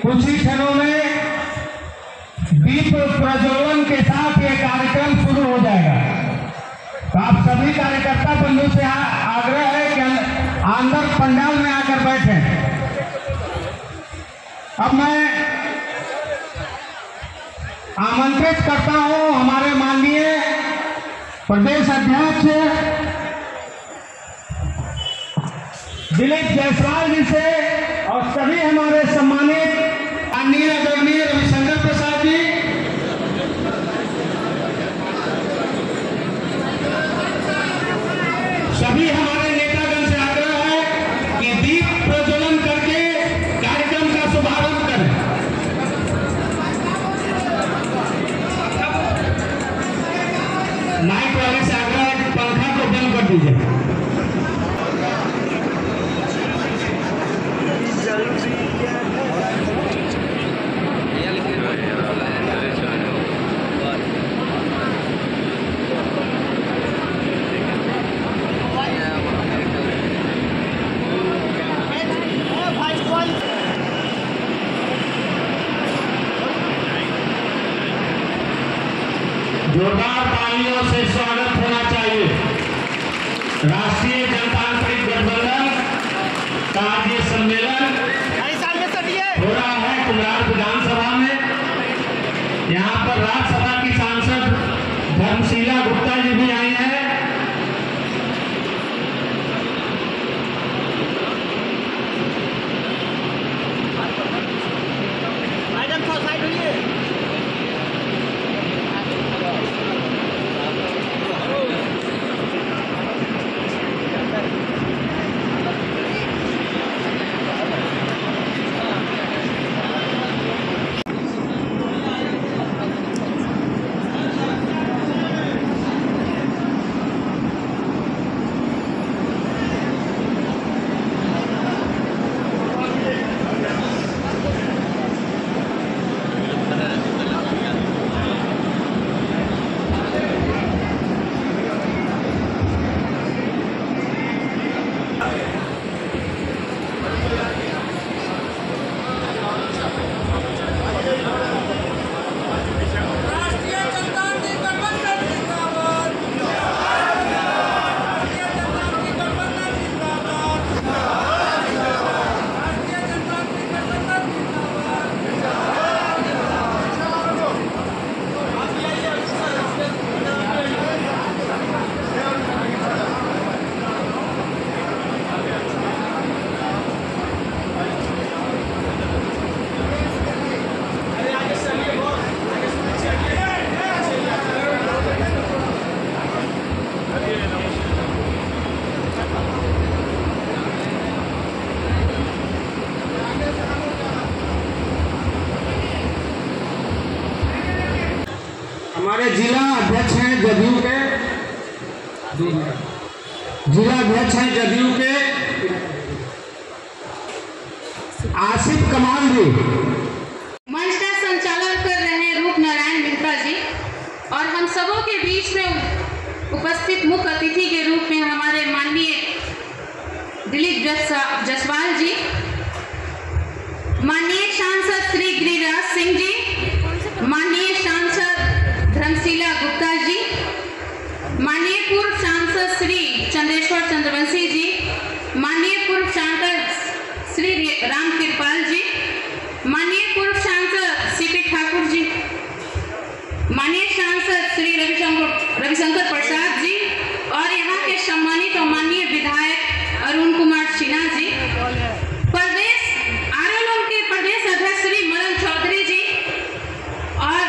कुछ ही क्षणों में दीप प्रज्वलन के साथ ये कार्यक्रम शुरू हो जाएगा। तो आप सभी कार्यकर्ता बंधु से आग्रह है कि अंदर पंडाल में आकर बैठे। अब मैं आमंत्रित करता हूं हमारे माननीय प्रदेश अध्यक्ष दिलीप जायसवाल जी से और सभी हमारे सम्मानित माननीय आदरणीय रविशंकर प्रसाद जी, सभी हमारे नेतागण से आग्रह है कि दीप प्रज्वलन करके कार्यक्रम का शुभारंभ करें। माइक वाले से आग्रह है कि पंखा को बंद कर दीजिए। जोरदार तालियों से स्वागत होना चाहिए। राष्ट्रीय जनतांत्रिक गठबंधन का ये सम्मेलन हो रहा है कुम्हरार विधानसभा में। यहाँ पर राज्यसभा की सांसद धर्मशीला गुप्ता जी भी आई हैं। हमारे जिला अध्यक्ष हैं जदयू के, जिला अध्यक्ष हैं जदयू के आसिफ कमाल जी। मंच का संचालन कर रहे हैं रूप नारायण मेहता जी और हम सबों के बीच में उपस्थित मुख्य अतिथि के रूप में हमारे माननीय दिलीप जायसवाल जी, माननीय सांसद श्री गिरिराज सिंह जी, माननीय सांसद धर्मशीला गुप्ता जी, माननीय पूर्व सांसद श्री चंद्रेश्वर चंद्रवंशी जी, माननीय पूर्व सांसद श्री राम कृपाल जी, माननीय पूर्व सांसद सीपी ठाकुर जी, माननीय सांसद श्री रविशंकर प्रसाद जी और यहाँ के सम्मानित और माननीय विधायक अरुण कुमार सिन्हा जी, प्रदेश आरएलओ के प्रदेश अध्यक्ष श्री मदन चौधरी जी और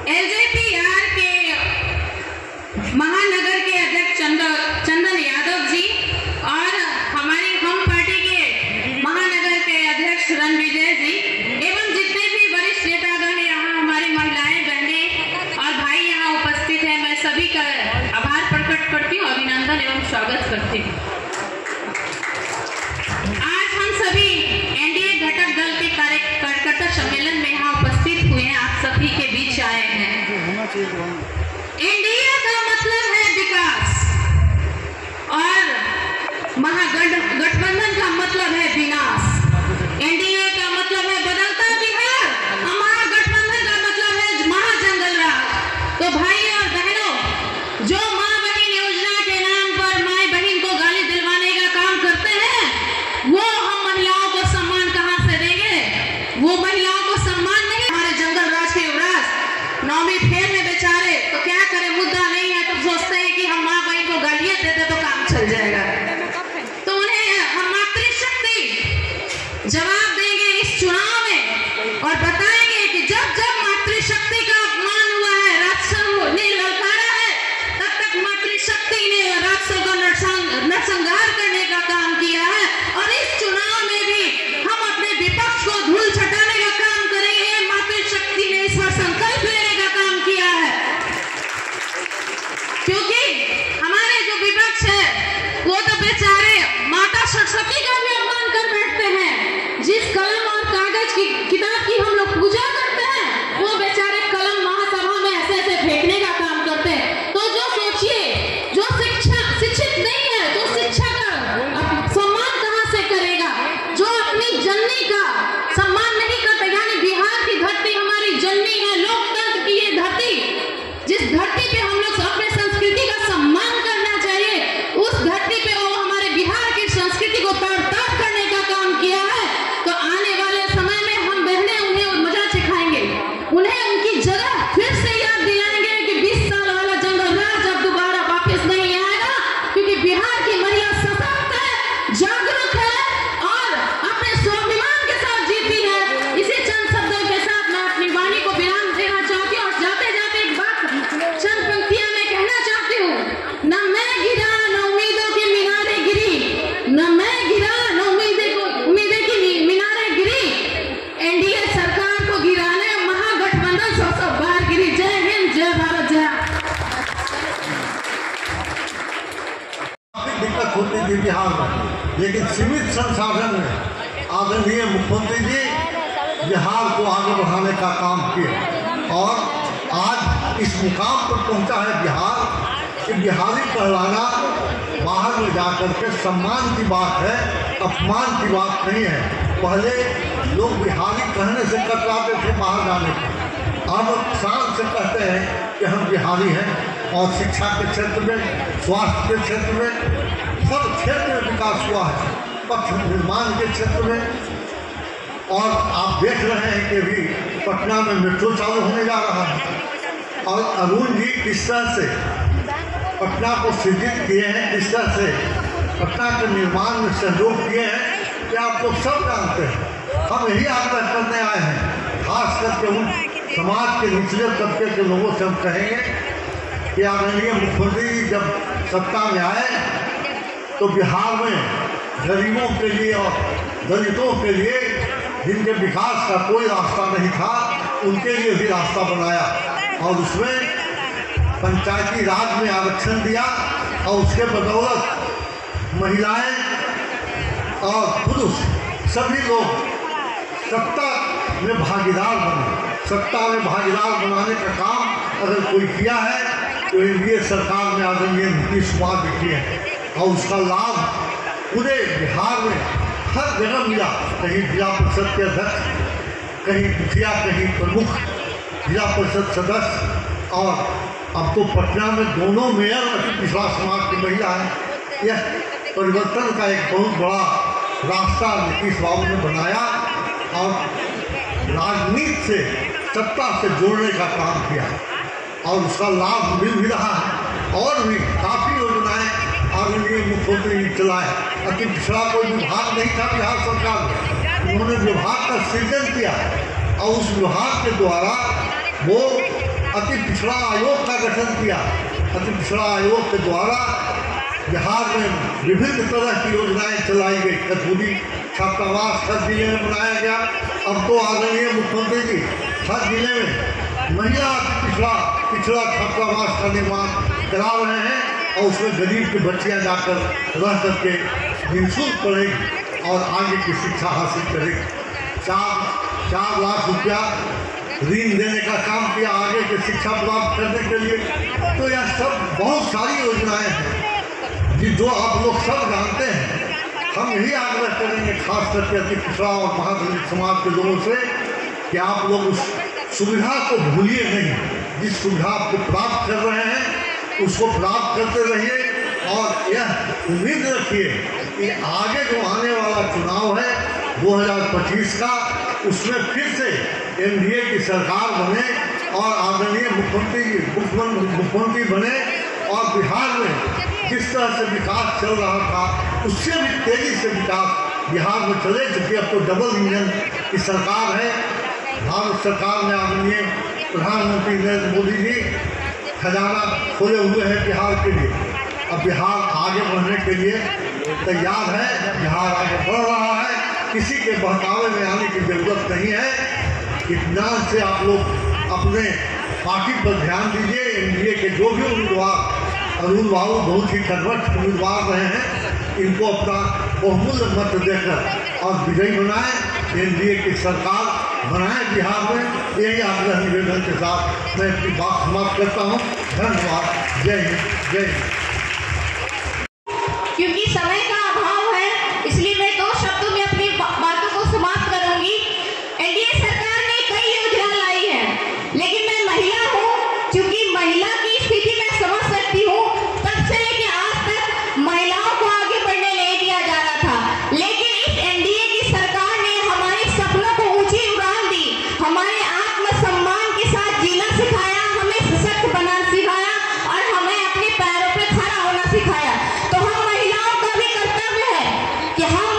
एलजेपीआर के महानगर के अध्यक्ष चंदन यादव जी और हमारी हम पार्टी के महानगर के अध्यक्ष रणविजय जी एवं जितने भी वरिष्ठ नेतागण यहाँ हमारी महिलाएं, बहनें और भाई यहाँ उपस्थित हैं, मैं सभी का आभार प्रकट करती हूँ, अभिनंदन एवं स्वागत करती हूँ। आज हम सभी एनडीए घटक दल के कार्यकर्ता सम्मेलन में यहाँ उपस्थित हुए हैं, आप सभी के बीच आए हैं। एनडीए का मतलब है विकास और महागठबंधन का मतलब है विनाश। जवाब देंगे इस चुनाव में और बताएंगे कि जब जब मातृशक्ति का अपमान हुआ है, राक्षसों ने ललकारा है, तब तक मातृशक्ति ने राक्षसों का नरसंहार करने का काम किया है। और इस चुनाव में भी हम अपने विपक्ष को धूल छटाने का काम करेंगे। मातृशक्ति ने इस बार संकल्प लेने का काम किया है, क्योंकि हमारे जो विपक्ष है वो तो बेचारे माता सरस्वती का भी अपमान कर बैठते हैं। जिस कलम और कागज की किताब की हम लोग पूजा करते हैं, वो बेचारे कलम महासभा में ऐसे ऐसे फेंकने का काम करते हैं। तो जो सोचिए, जो शिक्षित नहीं है, जो शिक्षा का सम्मान कहां से करेगा, जो अपनी जननी का सम्मान नहीं करता। यानी बिहार की धरती हमारी जननी है, लोकतंत्र की ये धरती, जिस धरती पे हम लोग अपने संस्कृति का सम्मान करना चाहिए, उस धरती पे वो हमारे बिहार की संस्कृति को तार-तार करने का काम किया है। तो आने वाले समय में हम बहनें उन्हें मजा सिखाएंगे, उन्हें उनकी जगह फिर से याद दिलाएंगे कि 20 साल वाला जंगल राज अब दोबारा वापस नहीं आएगा, क्योंकि बिहार की महिला सशक्त है, जागरूक है और अपने स्वाभिमान के साथ जीती है। इसी चंद शब्दों के साथ मैं अपनी वाणी को विराम देना चाहती हूँ और जाते जाते एक बात चंद पंक्तियां मैं कहना चाहती हूँ। न मैं गिरा न उम्मीदों की मीनारे गिरी, न मैं गिरा न उम्मीदें की मीनारे गिरी, एनडीए सरकार को गिराने महागठबंधन 100 बार गिरी। जय हिंद, जय भारत, जय। दिक्कत होती थी बिहार में, लेकिन सीमित संसाधन में आदरणीय मुख्यमंत्री जी बिहार को आगे बढ़ाने का काम किए और आज इस मुकाम पर पहुंचा है बिहार कि बिहारी कहलाना बाहर में जाकर के सम्मान की बात है, अपमान की बात नहीं है। पहले लोग बिहारी कहने से कतराते थे बाहर जाने के, अब शान से कहते हैं कि हम बिहारी हैं। और शिक्षा के क्षेत्र में, स्वास्थ्य के क्षेत्र में, सब क्षेत्र में विकास हुआ है, पथ निर्माण के क्षेत्र में। और आप देख रहे हैं कि अभी पटना में मेट्रो चालू होने जा रहा है और अरुण जी किस तरह से पटना को सृजित किए हैं, किस तरह से पटना के निर्माण में सहयोग किए हैं, कि आप लोग सब जानते हैं। हम यही आग्रह करने आए हैं, खास करके उन समाज के निचले तबके के लोगों से हम कहेंगे कि आदरणीय मुख्यमंत्री जब सत्ता में आए तो बिहार में गरीबों के लिए और दलितों के लिए, जिनके विकास का कोई रास्ता नहीं था, उनके लिए भी रास्ता बनाया और उसमें पंचायती राज में आरक्षण दिया और उसके बदौलत महिलाएं और पुरुष सभी लोग सत्ता में भागीदार बने। सत्ता में भागीदार बनाने का काम अगर कोई किया है तो एनडीए सरकार में आदरणीय नीतीश कुमार भी किए हैं और उसका लाभ पूरे बिहार में हर जगह मिला। कहीं जिला परिषद के अध्यक्ष, कहीं मुखिया, कहीं प्रमुख जिला परिषद सदस्य, और अब तो पटना में दोनों मेयर अति पिछड़ा समाज की महिला है। यह परिवर्तन का एक बहुत बड़ा रास्ता नीतीश बाबू ने बनाया और राजनीति से सत्ता से जोड़ने का काम किया और उसका लाभ मिल भी रहा है। और भी काफ़ी योजनाएं आदरणीय मुख्यमंत्री ने चलाए। अति पिछड़ा कोई विभाग नहीं था बिहार सरकार में, उन्होंने विभाग का सृजन किया और उस विभाग के द्वारा वो अति पिछड़ा आयोग का गठन किया। अति पिछड़ा आयोग के द्वारा बिहार में विभिन्न तरह की योजनाएं चलाई गई। कस्तूरी छात्रावास हर जिले में बनाया गया। अब तो आदरणीय मुख्यमंत्री जी हर जिले में महिला पिछड़ा छात्रावास का निर्माण करा रहे हैं और उसमें गरीब की बच्चियां जाकर रह करके निःशुल्क पढ़ेगी और आगे की शिक्षा हासिल करेगी। 4 लाख रुपया ऋण देने का काम किया आगे की शिक्षा प्राप्त करने के लिए। तो यह सब बहुत सारी योजनाएं हैं जो आप लोग सब जानते हैं। हम यही आग्रह करेंगे खास करके अति पिछड़ा और महादलित समाज के लोगों से कि आप लोग उस सुविधा को भूलिए नहीं। जिस सुविधा आपको प्राप्त कर रहे हैं उसको प्राप्त करते रहिए और यह उम्मीद रखिए कि आगे जो आने वाला चुनाव है 2025 का, उसमें फिर से एनडीए की सरकार बने और आदरणीय मुख्यमंत्री बने और बिहार में जिस तरह से विकास चल रहा था उससे भी तेजी से विकास बिहार में चले, क्योंकि अब तो डबल इंजन की सरकार है। भारत सरकार ने आदरणीय प्रधानमंत्री नरेंद्र मोदी जी खजाना खोले हुए हैं बिहार के लिए। अब बिहार आगे बढ़ने के लिए तैयार है, बिहार आगे बढ़ रहा है, किसी के बहकावे में आने की जरूरत नहीं है। इत्मीनान से आप लोग अपने पार्टी पर ध्यान दीजिए। एनडीए के जो भी उम्मीदवार अरुण बाबू बहुत ही कर्मठ उम्मीदवार रहे हैं, इनको अपना बहुमूल्य मत देकर और विजयी बनाएं, एनडीए की सरकार बनाएं बिहार में। यही आग्रह निवेदन के साथ मैं अपनी बात समाप्त करता हूँ। धन्यवाद। जय हिंद, जय हिंद। क्योंकि समय का अभाव है, इसलिए मैं 2 शब्दों में अपनी बातों को समाप्त करूंगी। एनडीए सरकार ने कई योजना लाई है, लेकिन मैं महिला हूं, क्योंकि महिला की स्थिति मैं समझ सकती हूं। तब से लेकर आज तक महिलाओं को आगे बढ़ने नहीं दिया जा रहा था, लेकिन इस एनडीए की सरकार ने हमारे सपनों को ऊंची उड़ान दी, हमारे आत्मसम्मान के साथ जीना सिखाया, हमें सशक्त बनाना सिखाया और हमें अपने पैरों पर खड़ा होना सिखाया। तो हम महिलाओं का भी कर्तव्य है कि हम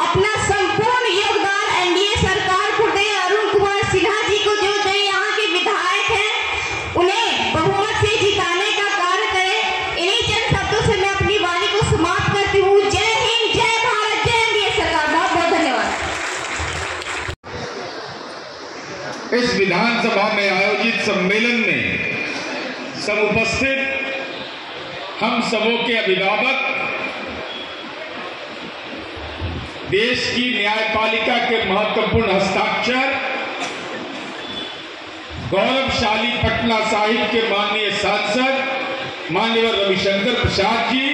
अपना संपूर्ण योगदान एनडीए सरकार को दें। अरुण कुमार सिन्हा जी को जो दें, यहाँ के विधायक हैं, उन्हें बहुमत से जिताने का कार्य करें। इन्हीं चंद शब्दों से मैं अपनी वाणी को समाप्त करती हूँ। जय हिंद, जय भारत, जय एनडीए सरकार। बहुत बहुत धन्यवाद। इस विधानसभा में आयोजित सम्मेलन में सब उपस्थित हम सबों के अभिभावक, देश की न्यायपालिका के महत्वपूर्ण हस्ताक्षर, गौरवशाली पटना साहिब के माननीय सांसद माननीय रविशंकर प्रसाद जी,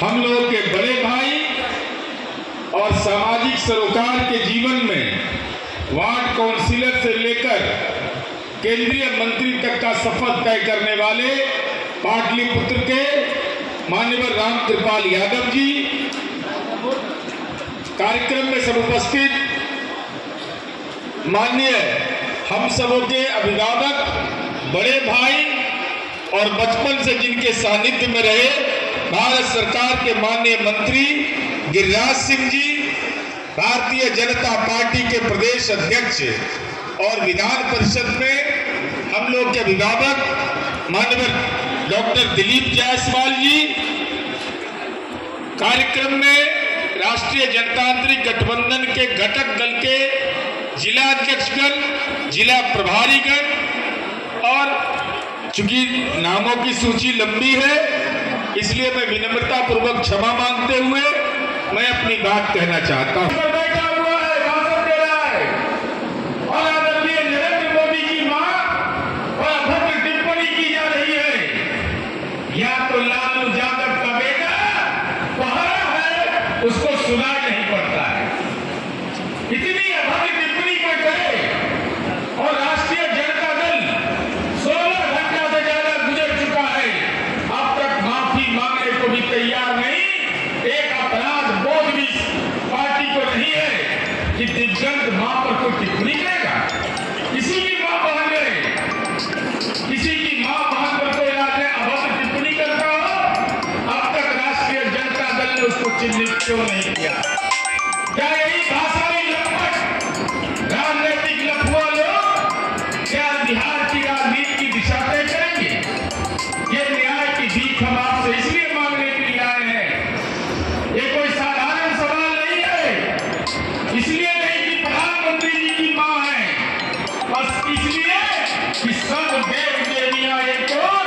हम लोगों के बड़े भाई और सामाजिक सरोकार के जीवन में वार्ड काउंसिलर से लेकर केंद्रीय मंत्री तक का सफर तय करने वाले पाटलिपुत्र के माननीय रामकृपाल यादव जी, कार्यक्रम में सब उपस्थित माननीय हम सबों के अभिभावक, बड़े भाई और बचपन से जिनके सानिध्य में रहे भारत सरकार के माननीय मंत्री गिरिराज सिंह जी, भारतीय जनता पार्टी के प्रदेश अध्यक्ष और विधान परिषद में हम लोग के अभिभावक माननीय डॉक्टर दिलीप जायसवाल जी, कार्यक्रम में राष्ट्रीय जनतांत्रिक गठबंधन के घटक दल के जिला अध्यक्षगण, जिला प्रभारीगण, और चूंकि नामों की सूची लंबी है इसलिए मैं विनम्रता पूर्वक क्षमा मांगते हुए मैं अपनी बात कहना चाहता हूं। बैठा हुआ है, भाषण दे रहा है और आदरणीय नरेंद्र मोदी की मां और अभद्र टिप्पणी की जा रही है। या तो लालू यादव का बेटा पहाड़ा है, उसको सुनाई नहीं पड़ता है, इतनी अभद्र टिप्पणी कोई करे। और राष्ट्रीय जनता दल 16 घंटा से ज्यादा गुजर चुका है, अब तक माफी मांगने को भी तैयार नहीं। एक अपराध बोध भी पार्टी को नहीं है कि दिव्यांग मां पर कोई टिप्पणी करेगा। किसी की मां बहन में, किसी की मां बहन पर कोई अभद्र टिप्पणी करता हो, अब तक राष्ट्रीय जनता दल ने उसको चिन्हित क्यों नहीं किया? क्या यही भाषाई लपट राजनीतिक लफुआ लोग क्या बिहार की राजनीति की दिशा तय करेंगे? ये न्याय की भीख हम आपसे इसलिए मांगने के लिए आए हैं। ये कोई साधारण सवाल नहीं है, इसलिए नहीं कि प्रधानमंत्री जी की मां है, बस इसलिए कि सब देव देवियां एक और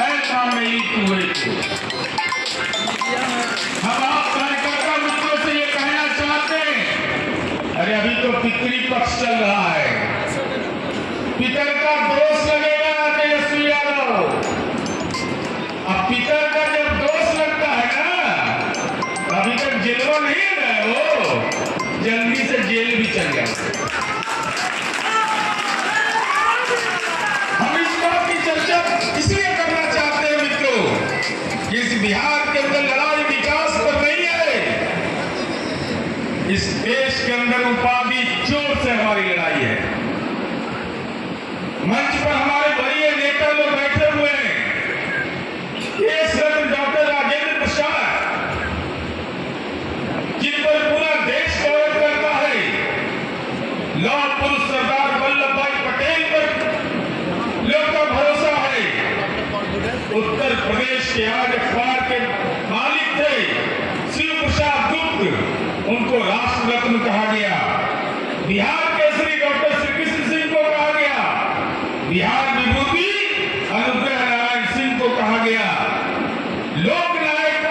ऐसा मेरी तू एक। हम आप कार्यकर्ता मित्रों से ये कहना चाहते हैं, अरे अभी तो पितृपक्ष चल रहा है, पितर का दोष लगेगा तेजस्वी यादव। अब पितर का जब दोष लगता है ना, अभी तक जेलवा नहीं है वो, जल्दी से जेल भी चल जाए। हम इस बात की चर्चा इसलिए करना चाहते हैं मित्रों, इस बिहार के अंदर लड़ाई विकास पर नहीं है, इस देश के अंदर उपाधि जोर से हमारी लड़ाई है। मंच पर हमारे वरीय नेता लोग बैठे हुए हैं, डॉक्टर राजेंद्र प्रसाद, जिन पर पूरा देश बिहार केसरी डॉक्टर श्री कृष्ण सिंह को कहा गया, बिहार विभूति अनुग्रह नारायण सिंह को कहा गया, लोकनायक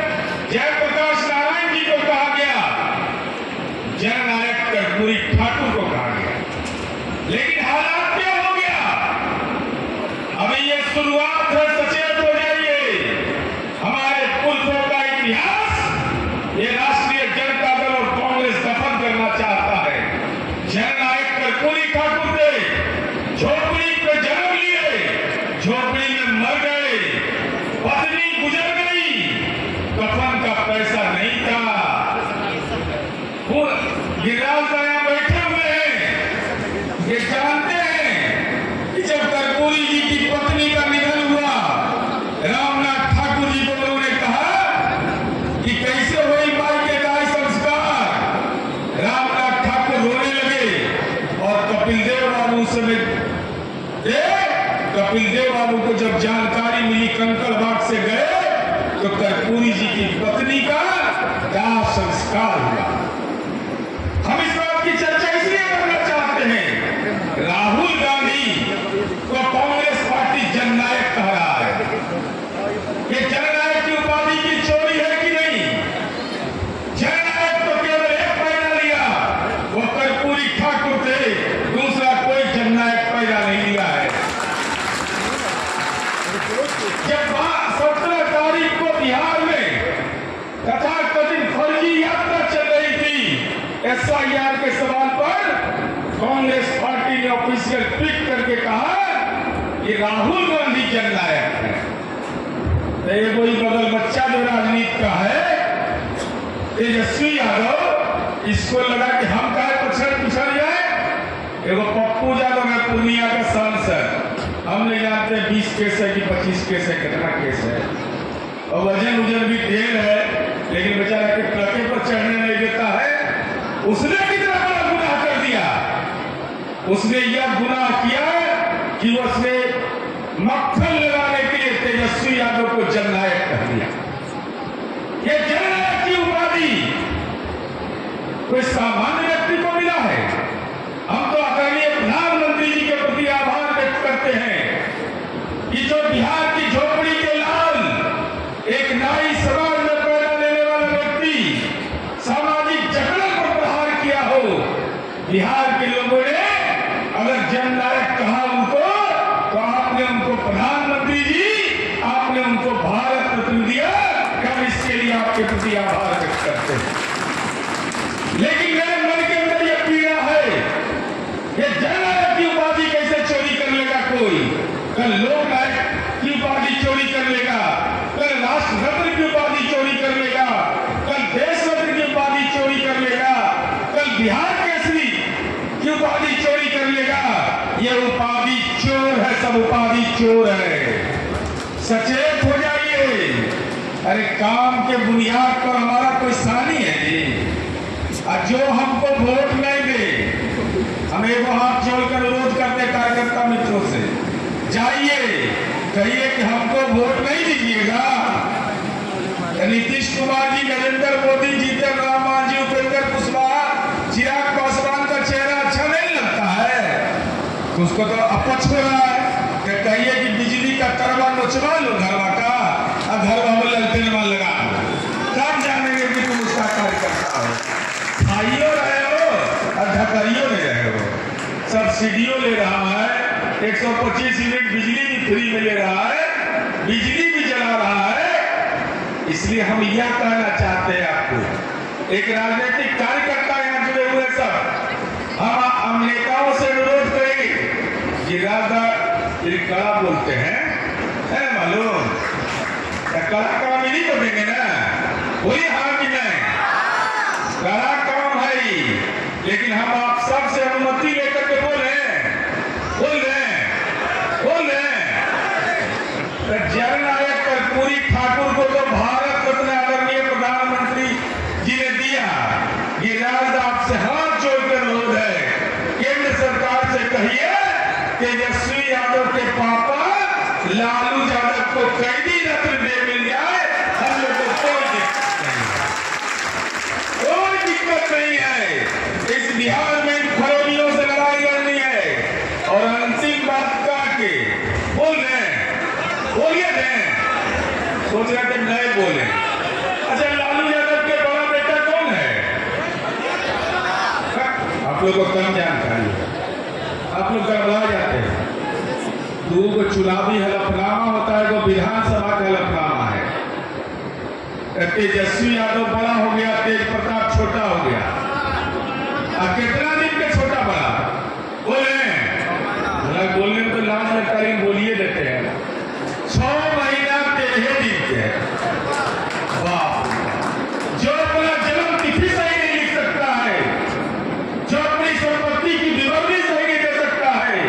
जयप्रकाश नारायण जी को कहा गया, जननायक कर्पूरी ठाकुर को कहा गया। लेकिन हालात क्या हो गया? अभी ये शुरुआत है, सचेत हो जाइए। हमारे पुरखों का इतिहास ये राष्ट्रीय जनता दल और कांग्रेस दफन करना चाहता है। जननायक कर्पूरी ठाकुर थे, झोपड़ी पे जन्म लिए, झोपड़ी में मर गए, पत्नी गुजर गई, कफन का पैसा नहीं था। गिरिराज दया बैठे हुए हैं, ये जानते हैं कि जब कर्पूरी जी की पत्नी का निधन हुआ, रामनाथ ठाकुर जी को उन्होंने कहा कि कैसे हुई माई के दाह संस्कार। रामनाथ ठाकुर रोने लगे और कपिल देव बाबू से कपिल देव बाबू को जब जानकारी मिली, कंकड़बाग से गए तो कर्पूरी जी की पत्नी का दाह संस्कार हुआ। हम इस बात की चर्चा इसलिए करना चाहते हैं, राहुल गांधी को कांग्रेस पार्टी जननायक कह रहा है। ये जननायक की उपाधि की चोरी है कि नहीं? जननायक तो केवल एक पैदा लिया, वो कर्पूरी ठाकुर थे, दूसरा कोई जननायक पैदा नहीं लिया है। जब 17 तारीख को बिहार में तथाकथित फर्जी यात्रा चल रही थी, SIR के सवाल पर कांग्रेस पार्टी ने ऑफिशियल ट्वीट करके कहा कि राहुल गांधी जननायक है। तो ये कोई बगल बच्चा जो राजनीति का है, तेजस्वी यादव, इसको लगा कि हम काहे पिछड़ जाए। एगो पप्पू यादव है पूर्णिया का सांसद, हम नहीं जानते 20 केस है कि 25 केस है, कितना केस है, और वजन भी ढेर है, लेकिन बेचारा के ट्रके पर चढ़ने नहीं देता है। उसने कितना बड़ा गुनाह कर दिया? उसने यह गुनाह किया कि उसने मक्खन लगाने के लिए तेजस्वी यादव को जननायक कह दिया। ये जननायक की उपाधि कोई सामान्य व्यक्ति को मिला है? हम तो आदरणीय प्रधानमंत्री जी के प्रति आभार व्यक्त करते हैं कि जो बिहार की झोपड़ी के लाल, एक नाई समाज में पैदा लेने वाला व्यक्ति सामाजिक जकड़न पर प्रहार किया हो, बिहार के लोगों ने अगर जननायक कहा उनको, तो आपने उनको प्रधानमंत्री जी, आपने उनको भारत रत्न दिया। हम इसके लिए आपके प्रति आभार व्यक्त करते हैं। लेकिन मेरे मन के अंदर यह पीड़ा है, ये जननायक की उपाधि कैसे चोरी कर लेगा कोई? कल लोकनायक की उपाधि चोरी कर लेगा, कल राष्ट्र रत्न की उपाधि चोरी कर लेगा, कल देश रत्न की उपाधि चोरी कर लेगा, कल बिहार केसरी की उपाधि चोरी कर लेगा। ये उपाधि चोर है, सब उपाधि चोर है। सचेत हो जाइए। अरे काम के बुनियाद पर हमारा कोई सानी है जी, और जो हमको वोट नहीं दे, हम एक हाथ जोड़कर अनुरोध करते कार्यकर्ता मित्रों से, जाइए कहिए कि हमको वोट नहीं दीजिएगा। नीतीश कुमार जी, नरेंद्र मोदी, जीतन राम मांझी, उपेंद्र कुशवाहा, चिराग पासवान का चेहरा अच्छा नहीं लगता है, तो उसको तो अपच हो रहा है। कहिए कि बिजली का करवा नोचवा लो घरवा का, और घरवा में ललटेन में लगा, तब जानेंगे कि तुम उसका कार्यकर्ता हो। खाइयो रहे हो और ढकाइयो नहीं रहे हो। सब्सिडियो ले रहा है, 125 यूनिट बिजली भी फ्री में ले रहा है, बिजली भी जला रहा है। इसलिए हम यह कहना चाहते हैं आपको, एक राजनीतिक कार्यकर्ता यहाँ जुड़े हुए सब, हम नेताओं से अनुरोध करेंगे कि राधा कड़ा बोलते हैं, है मालूम, कड़ा काम ही नहीं तो देंगे ना, वही हाँ कि नहीं, कड़ा काम है ही। लेकिन हम आप सब से अनुमति लेकर के बोल रहे हैं। जननायक कर्पूरी ठाकुर को तो भारत रत्न आदरणीय प्रधानमंत्री जी ने दिया। गिरिराज आपसे हाथ जोड़कर अनुरोध है, केंद्र सरकार से कहिए तेजस्वी यादव के पापा लालू यादव को कैदी रत्न दे मिल जाए, हम लोग को कोई दिक्कत नहीं है। इस बिहार में इन फरोगी सोच रहे थे नए बोले। अच्छा, लालू यादव के बड़ा बेटा कौन है? आप लोग को कम जानकारी है, आप लोग गड़बड़ा जाते हैं। दो को चुनावी हलफनामा होता है, तो विधानसभा का हलफनामा है। तेजस्वी यादव बड़ा हो गया, तेज प्रताप छोटा हो गया। अब कितना दिन के छोटा बड़ा बोले? बोलने में तो लाज लगता है, बोलिए देते हैं। 6 महीना 13 दिन के। वाह! जो अपना जन्म तिथि सही नहीं लिख सकता है, जो अपनी संपत्ति की विवरणी सही नहीं दे सकता है,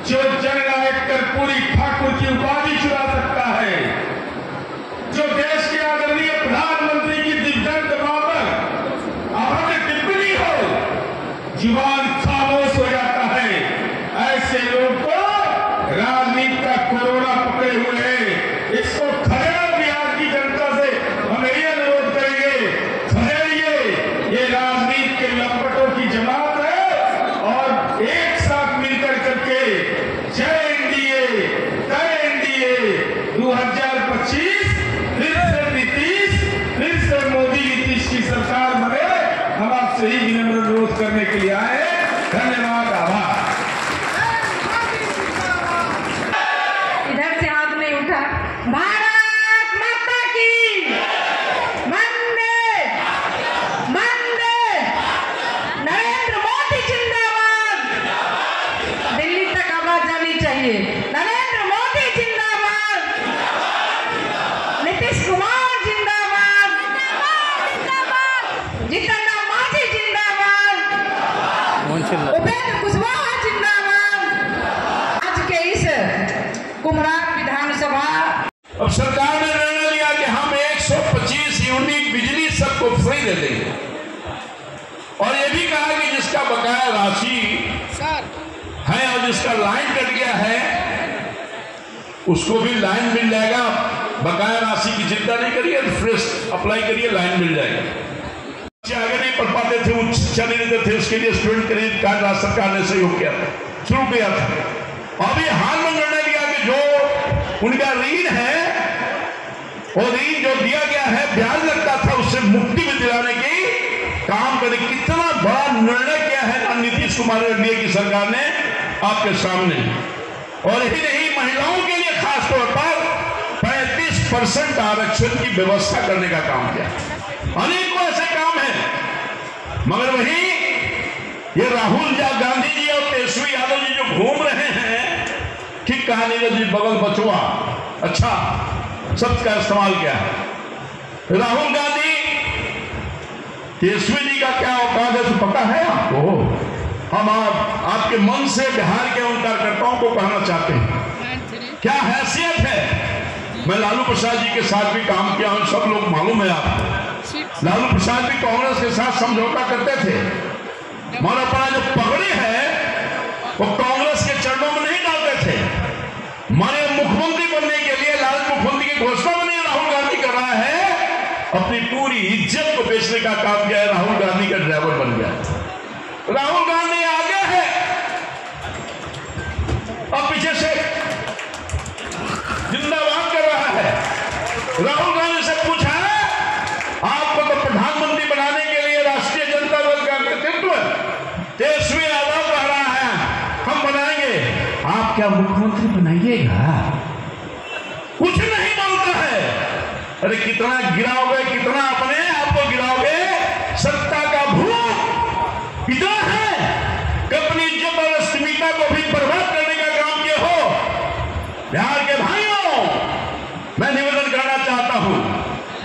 जो जननायक कर्पूरी ठाकुर की उपाधि चुरा सकता है, जो देश के आदरणीय प्रधानमंत्री की दिव्यांग मां पर अभद्र टिप्पणी हो, जुबान खामोश हो जाता है, ऐसे लोग को राजनीति का कोरोना पकड़े हुए हैं। इसको खदेड़ो। बिहार की जनता से हम यही अनुरोध करेंगे, खदेड़िए। ये राजनीति के लंपटों की जमात है और एक साथ मिलकर करके जय एनडीए, जय एनडीए 2025 फिर से नीतीश, फिर से मोदी नीतीश की सरकार बने। हम आपसे ही विनम्र अनुरोध करने के लिए आए। धन्यवाद, आभार। इधर से हाथ नहीं उठा। भारत माता की वंदे वंदे। नरेंद्र मोदी जिंदाबाद। दिल्ली तक आवाज जानी चाहिए। नरेंद्र मोदी जिंदाबाद। नीतीश कुमार जिंदाबाद। जीतन राम मांझी जिंदाबाद। उपेंद्र कुशवाहा जिंदाबाद। आज के इस कुमरार विधानसभा। अब सरकार ने निर्णय लिया कि हम 125 यूनिट बिजली सबको फ्री दे देंगे, और ये भी कहा कि जिसका बकाया राशि है और जिसका लाइन कट गया है उसको भी लाइन मिल जाएगा। बकाया राशि की चिंता नहीं करिए, फ्रेश अप्लाई करिए, लाइन मिल जाएगा। बच्चे आगे नहीं पढ़ पाते थे, उच्च शिक्षा नहीं लेते थे, उसके लिए स्टूडेंट क्रेडिट कार्ड राज्य सरकार ने सहयोग किया था, शुरू किया था। अभी हाल में निर्णय लिया कि जो उनका ऋण है, वो ऋण जो दिया गया है ब्याज लगता था, उससे मुक्ति भी दिलाने की काम करे। कितना बड़ा निर्णय किया है नीतीश कुमार एनडीए की सरकार ने आपके सामने। और यही नहीं, महिलाओं के लिए खासतौर पर 35% आरक्षण की व्यवस्था करने का काम किया। अनेकों ऐसे काम है, मगर वही ये राहुल गांधी जी और तेजस्वी यादव जी जो घूम रहे हैं, ठीक कहानी जी, बगल बचुआ, अच्छा शब्द का इस्तेमाल किया है। राहुल गांधी तेजस्वी जी का क्या औकात है तो पता है आपको? हम आपके मन से बिहार के उन कार्यकर्ताओं को कहना चाहते हैं, क्या हैसियत है। मैं लालू प्रसाद जी के साथ भी काम किया हूं, सब लोग मालूम है आपको। लालू प्रसाद भी कांग्रेस के साथ समझौता करते थे, मगर अपना जो पगड़ी है वो कांग्रेस के चरणों में नहीं डालते थे। माने मुख्यमंत्री बनने के लिए लाल मुख्यमंत्री की घोषणा में नहीं राहुल गांधी कर रहा है, अपनी पूरी इज्जत को बेचने का काम किया है। राहुल गांधी का ड्राइवर बन गया। राहुल गांधी आगे है और पीछे से जिंदाबाद कर रहा है। राहुल गांधी से पूछा आपको तो प्रधानमंत्री बनाने के लिए राष्ट्रीय जनता दल का नेतृत्व तेजस्वी यादव कह रहा है हम बनाएंगे, आप क्या मुख्यमंत्री बनाइएगा? कुछ नहीं बोलता है। अरे कितना गिराओगे, कितना अपने आप को गिराओगे। सत्ता का भूख इतना है कि अपनी इज्जत और अस्मिता को भी बर्बाद करने का काम किए हो। बिहार के भाइयों, मैं निवेदन करना चाहता हूं,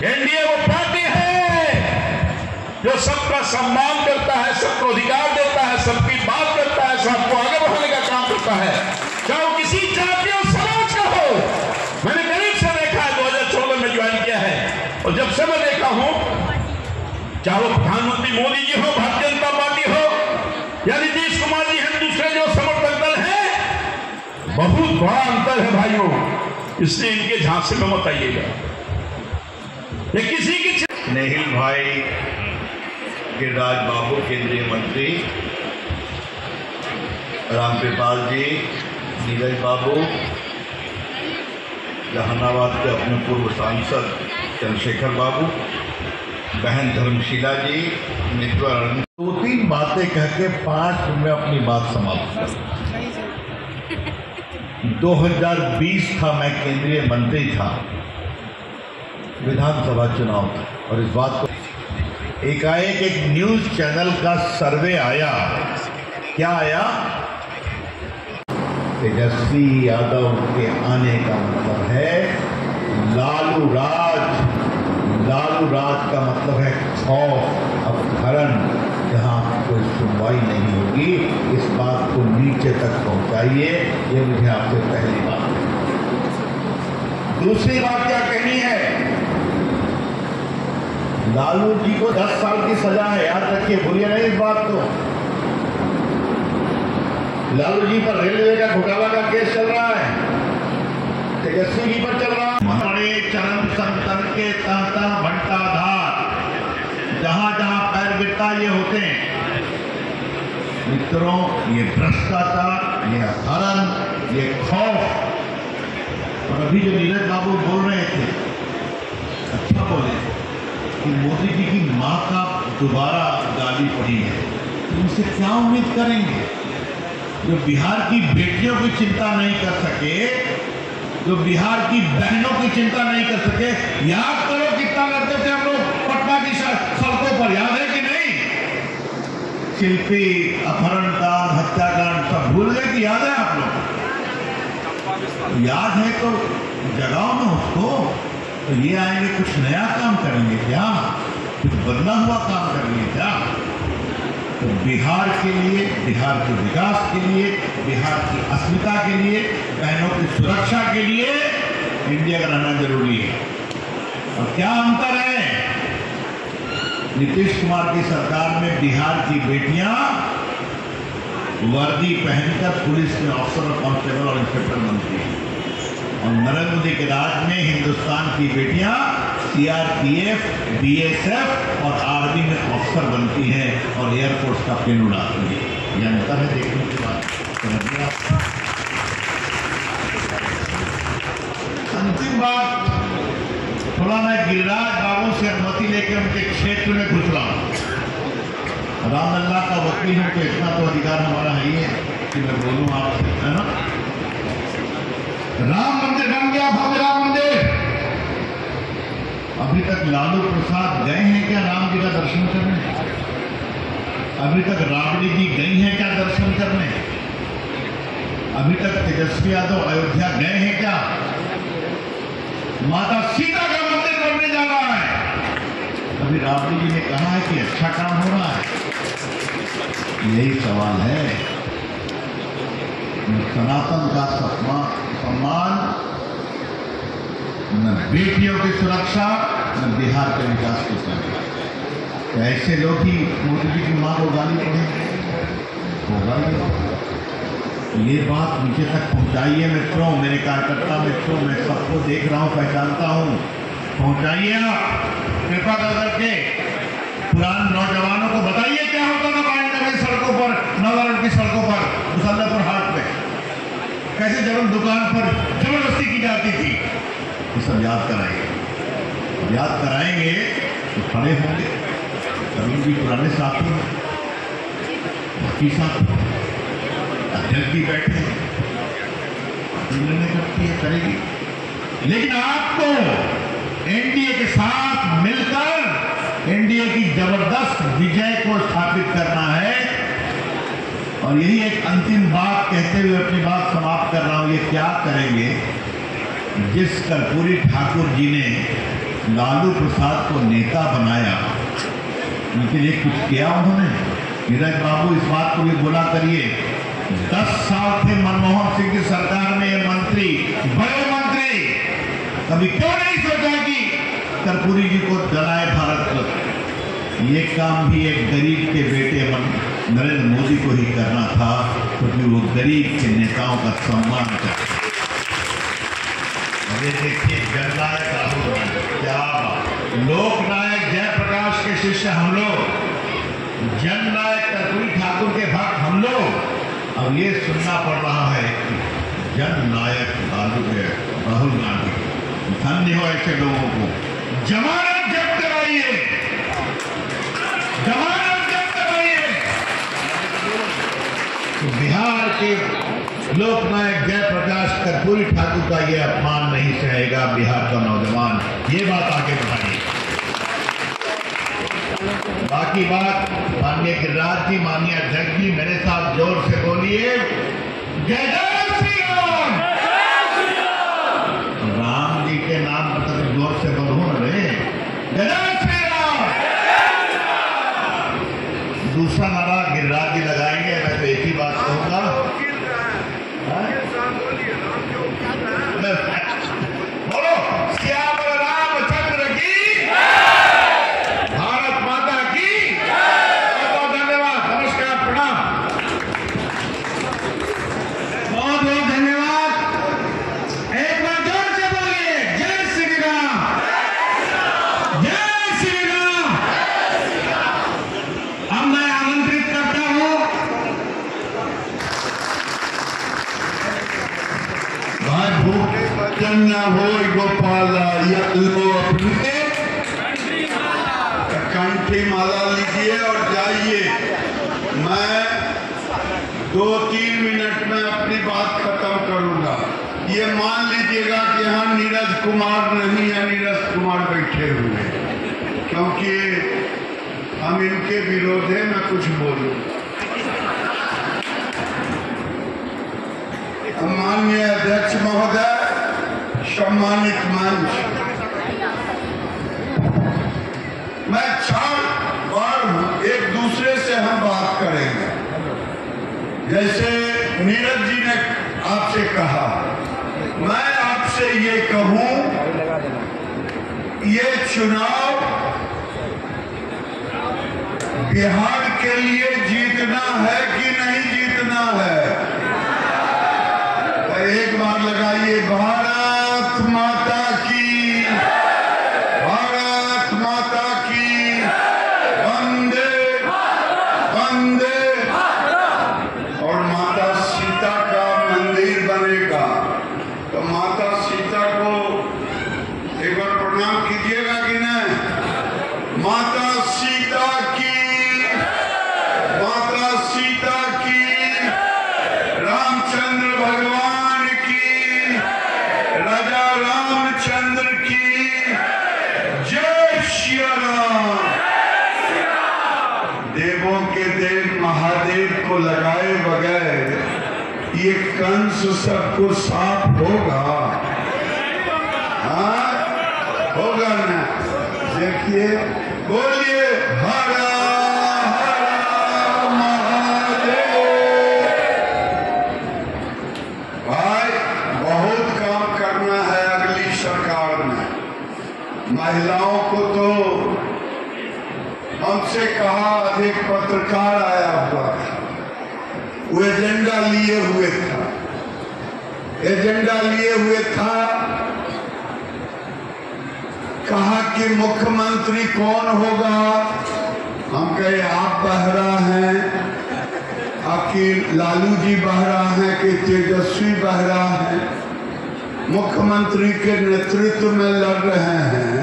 एनडीए वो पार्टी है जो सबका सम्मान करता है, सबको अधिकार देता है, सबकी बात करता है, सबको आगे बढ़ाने का काम करता है, चाहे वो किसी जाति और समाज का हो। मैंने करीब से देखा है, 2014 में ज्वाइन किया है, और जब से मैं देखा हूं, चाहे वो प्रधानमंत्री मोदी जी हो, भारतीय जनता पार्टी हो या नीतीश कुमार जी हैं, दूसरे जो समर्थक दल है, बहुत बड़ा अंतर है भाइयों। इसलिए इनके झांसे में मत आइएगा। ये किसी की नेहिल भाई, गिरिराज बाबू केंद्रीय मंत्री, रामकृपाल जी, नीरज बाबू, जहानाबाद के अपने पूर्व सांसद चंद्रशेखर बाबू, बहन धर्मशीला जी, मित्र 2-3 बातें कह के 5 मिनट में अपनी बात समाप्त कर। 2020 था, मैं केंद्रीय मंत्री था, विधानसभा चुनाव था, और इस बात को एकाएक एक न्यूज चैनल का सर्वे आया। क्या आया? तेजस्वी यादव के आने का मतलब है लालू राज। लालू राज का मतलब है खौफ, अपहरण, जहां कोई सुनवाई नहीं होगी। इस बात को नीचे तक पहुंचाइए, ये मुझे आपसे पहली बात है। दूसरी बात क्या कहनी है? लालू जी को 10 साल की सजा है, याद रखिए, भूलिए नहीं इस बात को। लालू जी पर रेलवे का घोटाला का केस चल रहा है, तेजस्वी जी पर चल रहा है। बड़े चरम संतर के तहता भंटाधार, जहां जहां पैर गिरता ये होते हैं। मित्रों, ये भ्रष्टाचार, ये अपहरण, ये खौफ। और अभी जो नीरज बाबू बोल रहे थे, अच्छा बोले कि मोदी जी की मां का दोबारा गाली पड़ी है, तो उनसे क्या उम्मीद करेंगे? जो बिहार की बेटियों की चिंता नहीं कर सके, जो बिहार की बहनों की चिंता नहीं कर सके। याद करो कितना लड़ते थे हम लोग पटना की सड़कों पर, याद है कि नहीं? शिल्पी, अपहरण कांड, हत्याकांड सब भूल गए कि याद है आप लोग? याद है तो जगाओ ना उसको। तो ये आएंगे कुछ नया काम करेंगे क्या? कुछ बदला हुआ काम करेंगे क्या? तो बिहार के लिए, बिहार के विकास के लिए, बिहार की अस्मिता के लिए, बहनों की सुरक्षा के लिए इंडिया का रहना जरूरी है। और क्या अंतर है? नीतीश कुमार की सरकार में बिहार की बेटियां वर्दी पहनकर पुलिस में अफसर और कांस्टेबल और इंस्पेक्टर बनती हैं, और नरेंद्र मोदी के राज में हिंदुस्तान की बेटियां CRPF, BSF और आर्मी में अफसर बनती हैं और एयरफोर्स का प्लेन उड़ाती है। ये अंतर है, देखने की बात समझिए। अंतिम बात, थोड़ा मैं गिरिराज बाबू से अनुमति लेकर उनके क्षेत्र में घुस रहा हूँ। रामलला का वकील हूँ तो इतना तो अधिकार हमारा है ही है कि मैं बोलूँ आपसे, है ना? राम मंदिर बन गया, भव्य राम मंदिर। अभी तक लालू प्रसाद गए हैं क्या राम जी का दर्शन करने? अभी तक राबड़ी जी गई हैं क्या दर्शन करने? अभी तक तेजस्वी यादव अयोध्या गए हैं क्या? माता सीता का मंदिर बनने जा रहा है। अभी राबड़ी जी ने कहा है कि अच्छा काम हो रहा है। यही सवाल है। सनातन का सम्मान, न बेटियों की सुरक्षा, न बिहार के विकास की सुरक्षा। तो ऐसे लोग ही मोदी जी की मां को गाली पड़ेंगे, होगा नहीं। ये बात नीचे तक पहुंचाइए मित्रों, मेरे कार्यकर्ता मित्रों, मैं सबको देख रहा हूं, पहचानता हूं, पहुंचाइए आप कृपा करके। पुराने नौजवानों को बताइए क्या होता था बाइंदर की सड़कों पर, नवरन की सड़कों पर, मुसल्लापुर हाट में कैसे जब दुकान पर जबरदस्ती की जाती थी। ये सब याद कराएंगे, याद कराएंगे तो खड़े होंगे। अरुण जी पुराने साथी हैं, बाकी साथी अध्यक्ष भी बैठे हैं, निर्णय करती है, करेगी। लेकिन आपको एनडीए के साथ मिलकर एनडीए की जबरदस्त विजय को स्थापित करना है। और यही एक अंतिम बात कहते हुए अपनी बात समाप्त कर रहा हूं। ये क्या करेंगे? जिस कर्पूरी ठाकुर जी ने लालू प्रसाद को नेता बनाया, उनके लिए कुछ किया उन्होंने? नीरज बाबू इस बात को भी बोला करिए। 10 साल थे मनमोहन सिंह की सरकार में ये मंत्री, बड़े मंत्री, कभी क्यों नहीं सोचा कि कर्पूरी जी को जलाए भारत को? ये काम भी एक गरीब के बेटे नरेंद्र मोदी को ही करना था, क्योंकि वो गरीब के नेताओं का सम्मान करते। अरे देखिए, जननायक राहुल गांधी, क्या लोकनायक जयप्रकाश के शिष्य हम लोग, जननायक कर्पूरी ठाकुर के भक्त हम लोग। अब ये सुनना पड़ रहा है कि जननायक राहुल गांधी धन्य हो ऐसे लोगों को। जमानत जब्त कराइए, जमानत जब्त कराइए। तो बिहार के लोकनायक जयप्रकाश कर्पूरी ठाकुर का यह अपमान नहीं सहेगा बिहार का नौजवान। ये बात आगे बढ़ाइए। बाकी बात माननीय गिरिराज जी, माननीय अध्यक्ष जी, मेरे साथ जोर से बोलिए, जय जय श्री राम। राम जी के नाम पर तो जोर से बोलो न रे, जय जय श्री राम। दूसरा नारा गिरिराज जी लगाएंगे, मैं तो एक ही बात कहूंगा, बोलो श्याम रामचंद्र की, भारत माता की। बहुत धन्यवाद, नमस्कार, प्रणाम। बहुत बहुत धन्यवाद। एक बार जोर से बोलिए, जय श्री राम, जय श्री राम। अब मैं आमंत्रित करता हूं भाई भूख चन्ना हो गोपाला लो अपने कंठी माला लीजिए और जाइए। मैं 2-3 मिनट में अपनी बात खत्म करूंगा। ये मान लीजिएगा कि यहाँ नीरज कुमार नहीं है, नीरज कुमार बैठे हुए हैं, क्योंकि हम इनके विरोध है, मैं कुछ बोलूं। माननीय अध्यक्ष महोदय, सम्मानित मंच, मैं 4 बार एक दूसरे से हम बात करेंगे। जैसे नीरज जी ने आपसे कहा, मैं आपसे ये कहूं, ये चुनाव बिहार के लिए जीतना है कि नहीं जीतना है? एक बार लगाइए, भारत माता की, भारत माता की, वंदे वंदे। और माता सीता का मंदिर बनेगा, तो माता सीता को एक बार प्रणाम कीजिएगा कि नहीं? माता सीता की, माता सीता की, रामचंद्र भगवान की, राजा रामचंद्र की जय श्री राम। देवों के देव महादेव को लगाए बगैर ये कंस सबको साफ होगा? हाँ होगा ना? देखिए, बोलिए हर हर महादेव। भाई बहुत काम करना है अगली सरकार में। महिलाओं को तो हमसे कहा, एक पत्रकार आया हुआ था, वो एजेंडा लिए हुए था, एजेंडा लिए हुए था, कहा कि मुख्यमंत्री कौन होगा? हम कहे आप बहरा हैं, आपकी लालू जी बहरा हैं कि तेजस्वी बहरा हैं, मुख्यमंत्री के नेतृत्व में लड़ रहे हैं,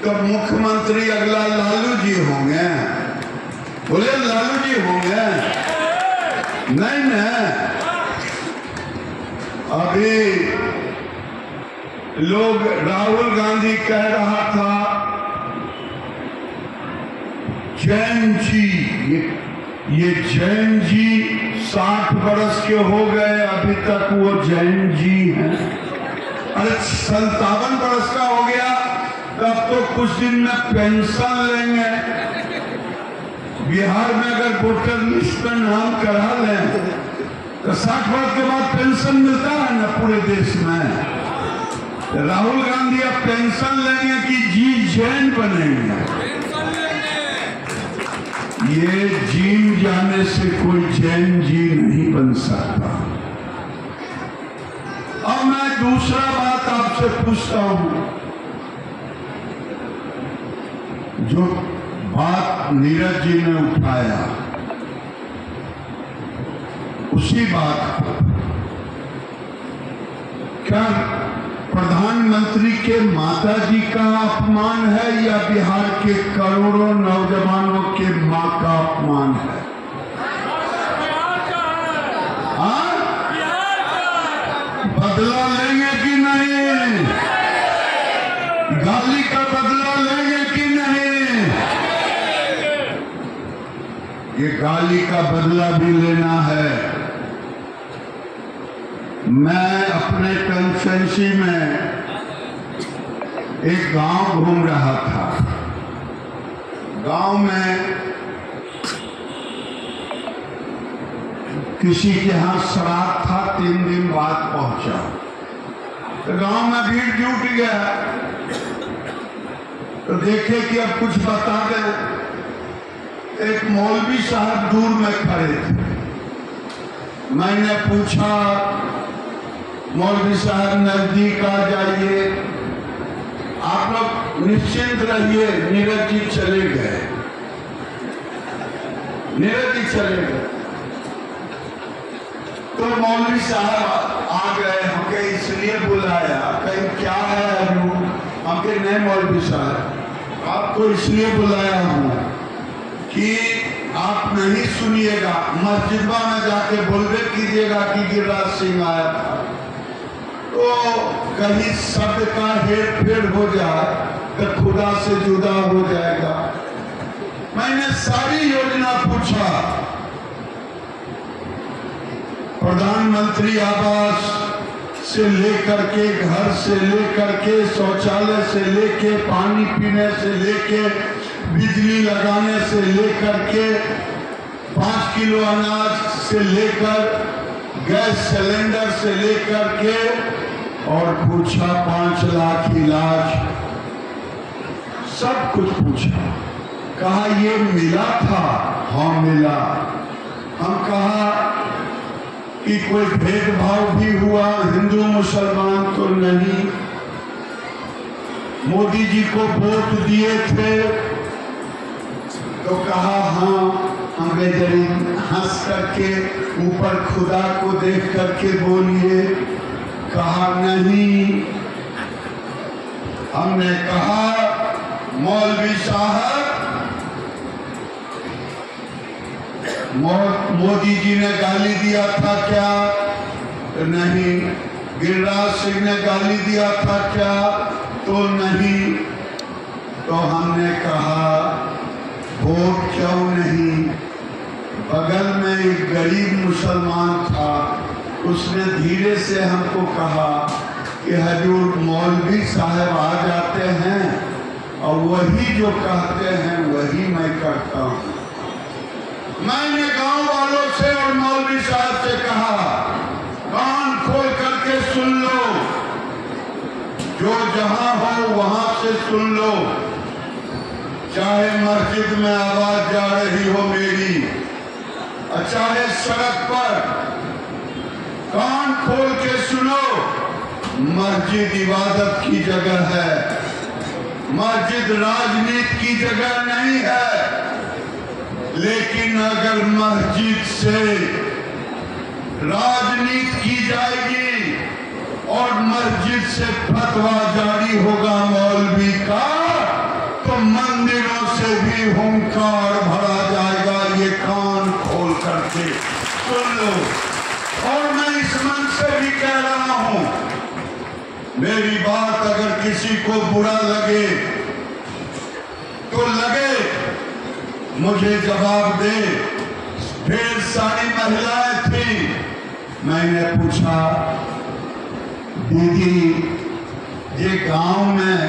तो मुख्यमंत्री अगला लालू जी होंगे? बोले लालू जी होंगे? नहीं ना। अभी लोग, राहुल गांधी कह रहा था जैन जी, ये जैन जी 60 बरस के हो गए, अभी तक वो जैन जी हैं। अरे 57 बरस का हो गया, तब तो कुछ दिन में पेंशन लेंगे। बिहार में अगर वोटर लिस्ट में नाम करा लें तो 60 वर्ष के बाद पेंशन मिलता है ना पूरे देश में। राहुल गांधी अब पेंशन लेंगे कि जी जैन बनेंगे? ये जिम जाने से कोई जैन जी नहीं बन सकता। अब मैं दूसरा बात आपसे पूछता हूं, जो बात नीरज जी ने उठाया, उसी बात पर क्या प्रधानमंत्री के माताजी का अपमान है या बिहार के करोड़ों नौजवानों के मां का अपमान है? बदला लेंगे कि नहीं? गाली का बदला लेंगे कि नहीं? ये गाली का बदला भी लेना है। मैं अपने कंस्टिट्यूंसी में एक गांव घूम रहा था। गांव में किसी के यहाँ श्राद्ध था, 3 दिन बाद पहुंचा तो गांव में भीड़ जुट गया। तो देखे कि अब कुछ बता दे। एक मौलवी साहब दूर में खड़े थे। मैंने पूछा, मौलवी साहब नजदीक आ जाइए, आप लोग निश्चिंत रहिए। नीरज जी चले गए, नीरज जी चले गए। तो मौलवी साहब आ गए, हमके इसलिए बुलाया, कहीं क्या है अभी? हमके नहीं मौलवी साहब, आपको इसलिए बुलाया हूँ कि आप नहीं सुनिएगा, मस्जिदवा में जाके बोलबे कीजिएगा कि गिरिराज सिंह आया था। तो कहीं शब्द का हेर फेर हो जाए तो खुदा से जुदा हो जाएगा। मैंने सारी योजना पूछा, प्रधानमंत्री आवास से लेकर के, घर से लेकर के, शौचालय से लेके, पानी पीने से लेके, बिजली लगाने से लेकर के, 5 किलो अनाज से लेकर, गैस सिलेंडर से लेकर के, और पूछा 5 लाख इलाज, सब कुछ पूछा। कहा ये मिला था? हाँ मिला। हम कहा कि कोई भेदभाव भी हुआ हिंदू मुसलमान? तो नहीं। मोदी जी को वोट दिए थे? तो कहा हाँ। हमने जरी हंस करके ऊपर खुदा को देख करके बोलिए। कहा नहीं। हमने कहा मौलवी साहब, मोदी जी ने गाली दिया था क्या? नहीं। गिरिराज सिंह ने गाली दिया था क्या? तो नहीं। तो हमने कहा वोट क्यों नहीं? बगल में एक गरीब मुसलमान था, उसने धीरे से हमको कहा कि हजूर मौलवी साहब आ जाते हैं और वही जो कहते हैं वही मैं करता हूँ। मैंने गांव वालों से और मौलवी साहब से कहा, कान खोल करके सुन लो, जो जहां हो वहां से सुन लो, चाहे मस्जिद में आवाज जा रही हो मेरी, चाहे सड़क पर, कान खोल के सुनो। मस्जिद इबादत की जगह है, मस्जिद राजनीति की जगह नहीं है। लेकिन अगर मस्जिद से राजनीति की जाएगी और मस्जिद से फतवा जारी होगा मौलवी का, तो मंदिरों से भी हुंकार भरा जाएगा। ये कान खोल करके सुन लो। और मैं इस मन से भी कह रहा हूं, मेरी बात अगर किसी को बुरा लगे तो लगे, मुझे जवाब दे। ढेर सारी महिलाएं थी। मैंने पूछा, दीदी ये गांव में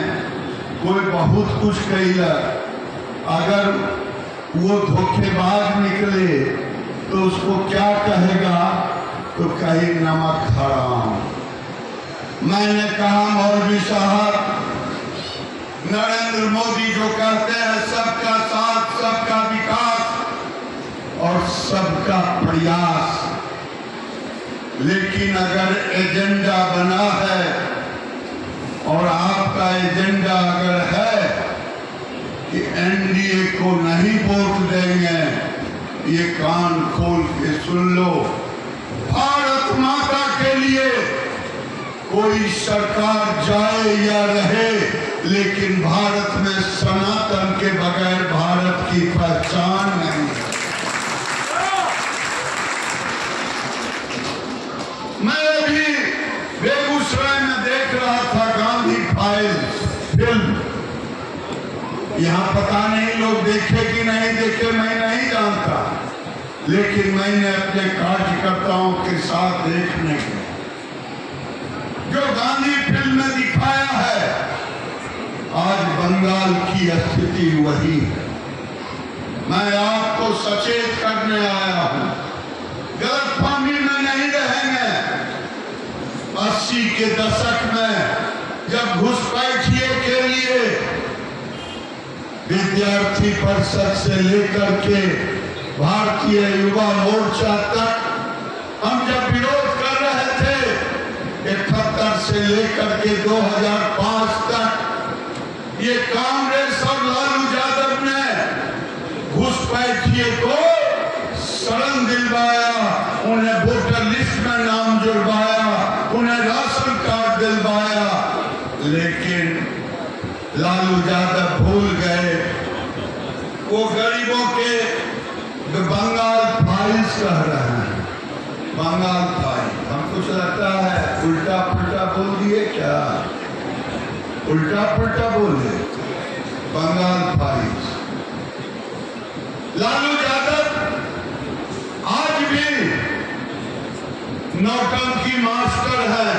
कोई बहुत कुछ कहला, अगर वो धोखेबाज निकले तो उसको क्या कहेगा? तो कहीं नमक हराम। मैंने कहा मौलवी साहब, नरेंद्र मोदी जो कहते हैं सबका साथ, सबका विकास और सबका प्रयास, लेकिन अगर एजेंडा बना है और आपका एजेंडा अगर है कि एनडीए को नहीं वोट देंगे, ये कान खोल के सुन लो। भारत माता के लिए कोई सरकार जाए या रहे, लेकिन भारत में सनातन के बगैर भारत की पहचान नहीं है। मैं अभी बेगूसराय में देख रहा था गांधी फाइल्स फिल्म। यहाँ पता नहीं लोग देखे कि नहीं देखे, मैं नहीं जानता, लेकिन मैंने अपने कार्यकर्ताओं के साथ देखने के जो गांधी फिल्म में दिखाया है, आज बंगाल की स्थिति वही है। मैं आपको सचेत करने आया हूं, गलतफहमी में नहीं रहेंगे। 80 के दशक में जब घुसपैठिए के लिए विद्यार्थी परिषद से लेकर के भारतीय युवा मोर्चा तक हम जब विरोध कर रहे थे, 71 से लेकर के 2005 तक, ये कांग्रेस और लालू यादव ने घुसपैठिए को शरण दिलवाया, उन्हें वोटर लिस्ट में नाम जुड़वाया, उन्हें राशन कार्ड दिलवाया, लेकिन लालू यादव भूल गए वो गरीबों के बंगाल फाइल्स कह रहे हैं। बंगाल फाइल हम कुछ लगता है उल्टा पुल्टा बोल दिए क्या? उल्टा पुल्टा बोले बंगाल फाइल्स। लालू यादव आज भी नौटंकी मास्टर है,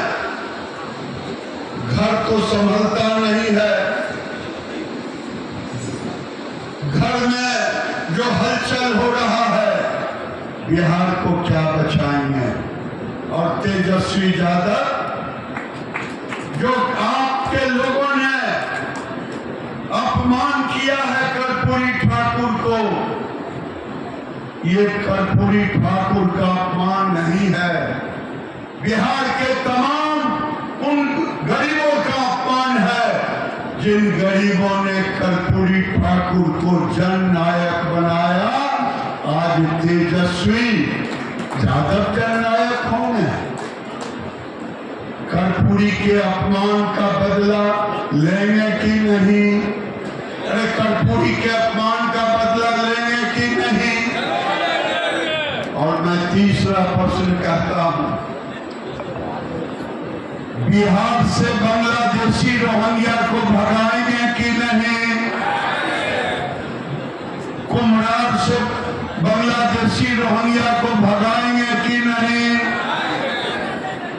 घर को संभलता नहीं है। घर में जो हलचल हो रहा है, बिहार को क्या बचाएंगे? और तेजस्वी यादव, जो आपके लोगों ने अपमान किया है कर्पूरी ठाकुर को, ये कर्पूरी ठाकुर का अपमान नहीं है, बिहार के तमाम उन गरीबों का अपमान है जिन गरीबों ने कर्पूरी ठाकुर को जननायक बनाया। आज तेजस्वी यादव जननायक होंगे। कर्पूरी के अपमान का बदला लेंगे कि नहीं? अरे कर्पूरी के अपमान का बदला लेंगे कि नहीं? और मैं तीसरा प्रश्न कहता हूं, बिहार से बांग्लादेशी रोहिंग्या को भगाएंगे कि नहीं? कुम्हरार से बांग्लादेशी रोहिंग्या को भगाएंगे कि नहीं?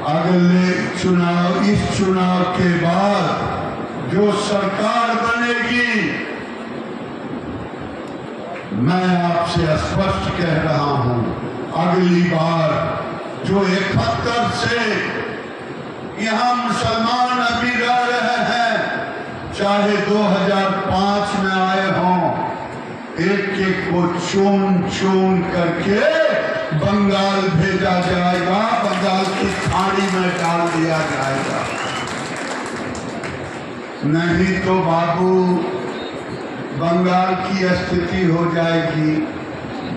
अगले चुनाव, इस चुनाव के बाद जो सरकार बनेगी, मैं आपसे स्पष्ट कह रहा हूं, अगली बार जो 71 से यहाँ मुसलमान अभी रह रहे हैं, चाहे 2005 में आए हों, एक एक को चुन चुन करके बंगाल भेजा जाएगा, बंगाल की खाड़ी में डाल दिया जाएगा। नहीं तो बाबू बंगाल की स्थिति हो जाएगी।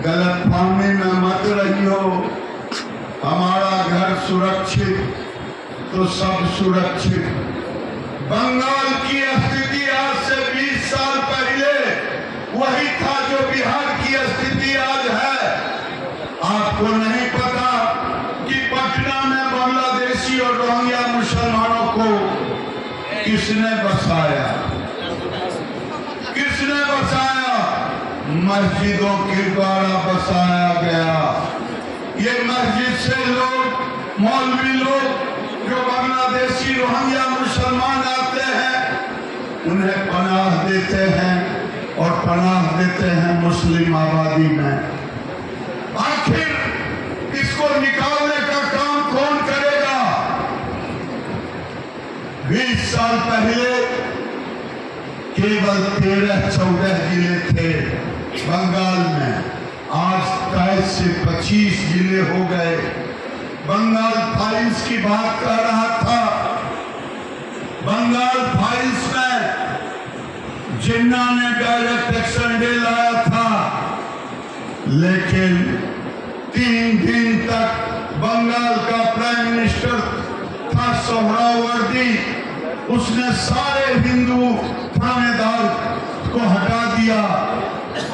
गलतफहमी में मत रहियो, हमारा घर सुरक्षित तो सब सुरक्षित। बंगाल की स्थिति आज से 20 साल पहले वही था जो बिहार की स्थिति आज है। आपको नहीं पता कि पटना में बांग्लादेशी और रोहिंग्या मुसलमानों को किसने बसाया? किसने बसाया? मस्जिदों के द्वारा बसाया गया। ये मस्जिद से लोग, मौलवी लोग जो बांग्लादेशी रोहिंग्या मुसलमान आते हैं, उन्हें पनाह देते हैं और पनाह देते हैं मुस्लिम आबादी में। आखिर इसको निकालने का काम कौन करेगा? 20 साल पहले केवल 13-14 जिले थे बंगाल में, आज 23 से 25 जिले हो गए। बंगाल फाइल्स की बात कर रहा था। बंगाल फाइल्स में जिन्ना ने डायरेक्ट एक्शन डे लाया था, लेकिन 3 दिन तक बंगाल का प्राइम मिनिस्टर था सोहरावर्दी, उसने सारे हिंदू थानेदार को हटा दिया